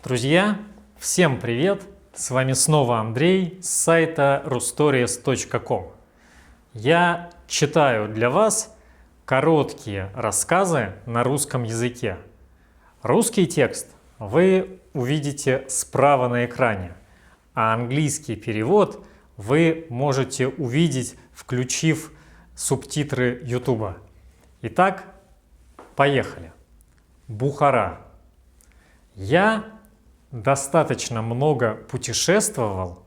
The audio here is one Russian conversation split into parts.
Друзья, всем привет! С вами снова Андрей с сайта rustories.com. Я читаю для вас короткие рассказы на русском языке. Русский текст вы увидите справа на экране, а английский перевод вы можете увидеть, включив субтитры YouTube. Итак, поехали. Бухара. Я достаточно много путешествовал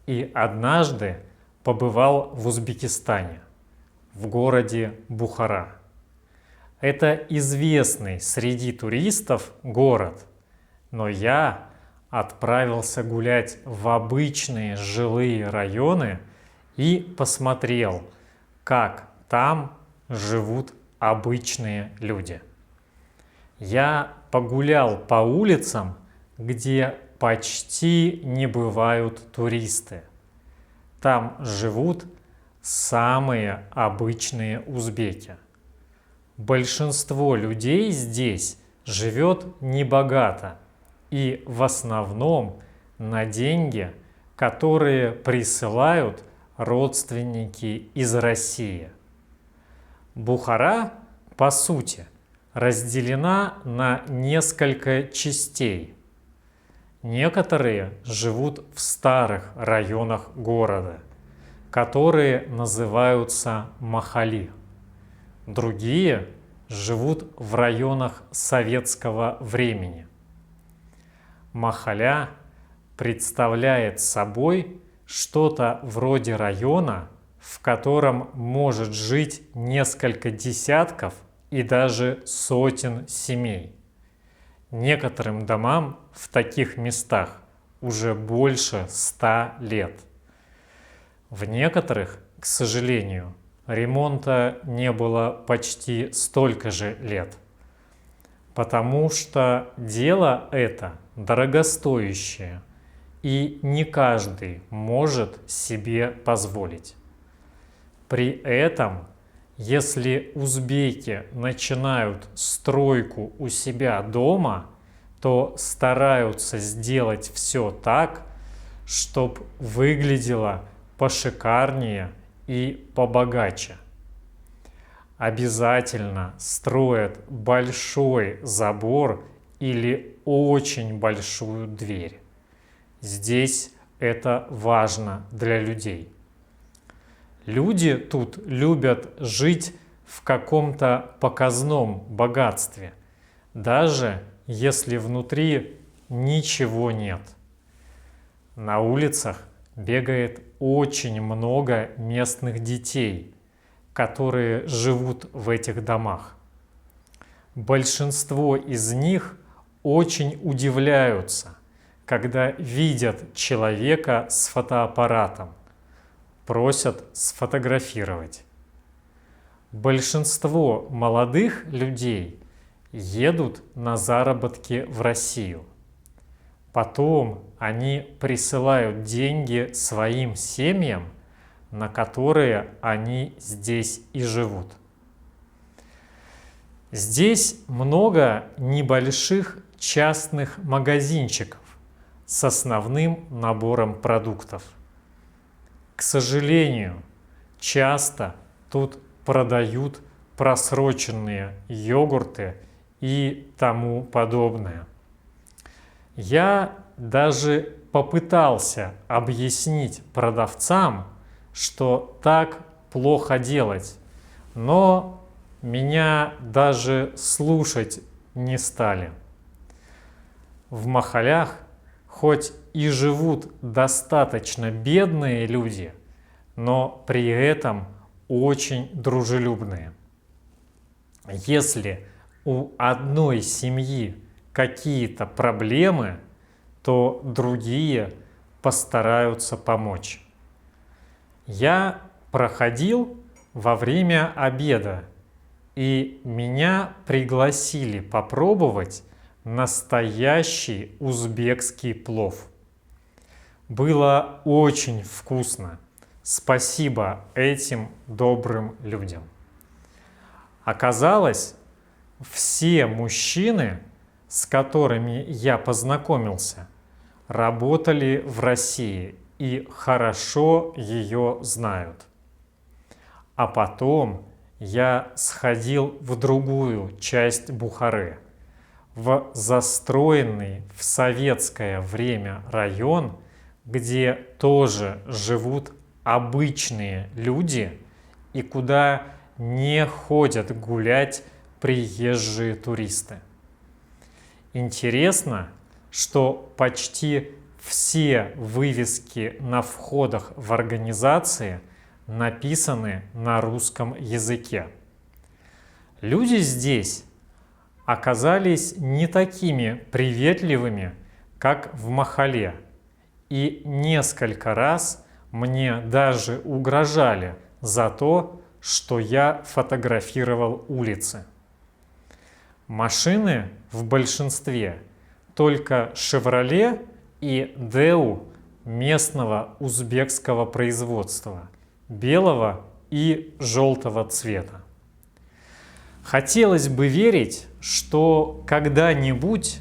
и однажды побывал в Узбекистане, в городе Бухара. Это известный среди туристов город, но я отправился гулять в обычные жилые районы и посмотрел, как там живут обычные люди. Я погулял по улицам, где почти не бывают туристы. Там живут самые обычные узбеки. Большинство людей здесь живет небогато и в основном на деньги, которые присылают родственники из России. Бухара, по сути, разделена на несколько частей. Некоторые живут в старых районах города, которые называются махали. Другие живут в районах советского времени. Махаля представляет собой что-то вроде района, в котором может жить несколько десятков и даже сотен семей. Некоторым домам в таких местах уже больше 100 лет. В некоторых, к сожалению, ремонта не было почти столько же лет, потому что дело это дорогостоящее, и не каждый может себе позволить. При этом, если узбеки начинают стройку у себя дома, то стараются сделать все так, чтобы выглядело пошикарнее и побогаче. Обязательно строят большой забор или очень большую дверь. Здесь это важно для людей. Люди тут любят жить в каком-то показном богатстве, даже если внутри ничего нет. На улицах бегает очень много местных детей, которые живут в этих домах. Большинство из них очень удивляются, когда видят человека с фотоаппаратом. Просят сфотографировать. Большинство молодых людей едут на заработки в Россию. Потом они присылают деньги своим семьям, на которые они здесь и живут. Здесь много небольших частных магазинчиков с основным набором продуктов. К сожалению, часто тут продают просроченные йогурты и тому подобное. Я даже попытался объяснить продавцам, что так плохо делать, но меня даже слушать не стали. В махалях хоть и живут достаточно бедные люди, но при этом очень дружелюбные. Если у одной семьи какие-то проблемы, то другие постараются помочь. Я проходил во время обеда, и меня пригласили попробовать настоящий узбекский плов. Было очень вкусно. Спасибо этим добрым людям. Оказалось, все мужчины с которыми я познакомился, работали в России и хорошо ее знают. А потом я сходил в другую часть Бухары, в застроенный в советское время район, где тоже живут обычные люди и куда не ходят гулять приезжие туристы. Интересно, что почти все вывески на входах в организации написаны на русском языке. Люди здесь оказались не такими приветливыми, как в Махале, и несколько раз мне даже угрожали за то, что я фотографировал улицы. Машины в большинстве только «Шевроле» и «Дэу» местного узбекского производства, белого и желтого цвета. Хотелось бы верить, что когда-нибудь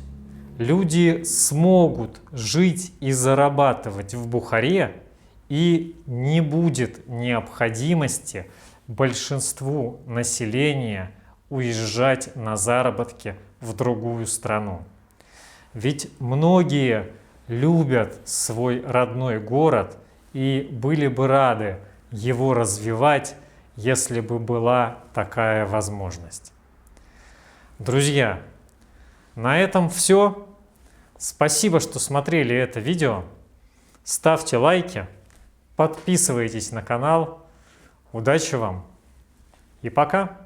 люди смогут жить и зарабатывать в Бухаре, и не будет необходимости большинству населения уезжать на заработки в другую страну. Ведь многие любят свой родной город и были бы рады его развивать, если бы была такая возможность. Друзья, на этом все. Спасибо, что смотрели это видео. Ставьте лайки, подписывайтесь на канал. Удачи вам и пока!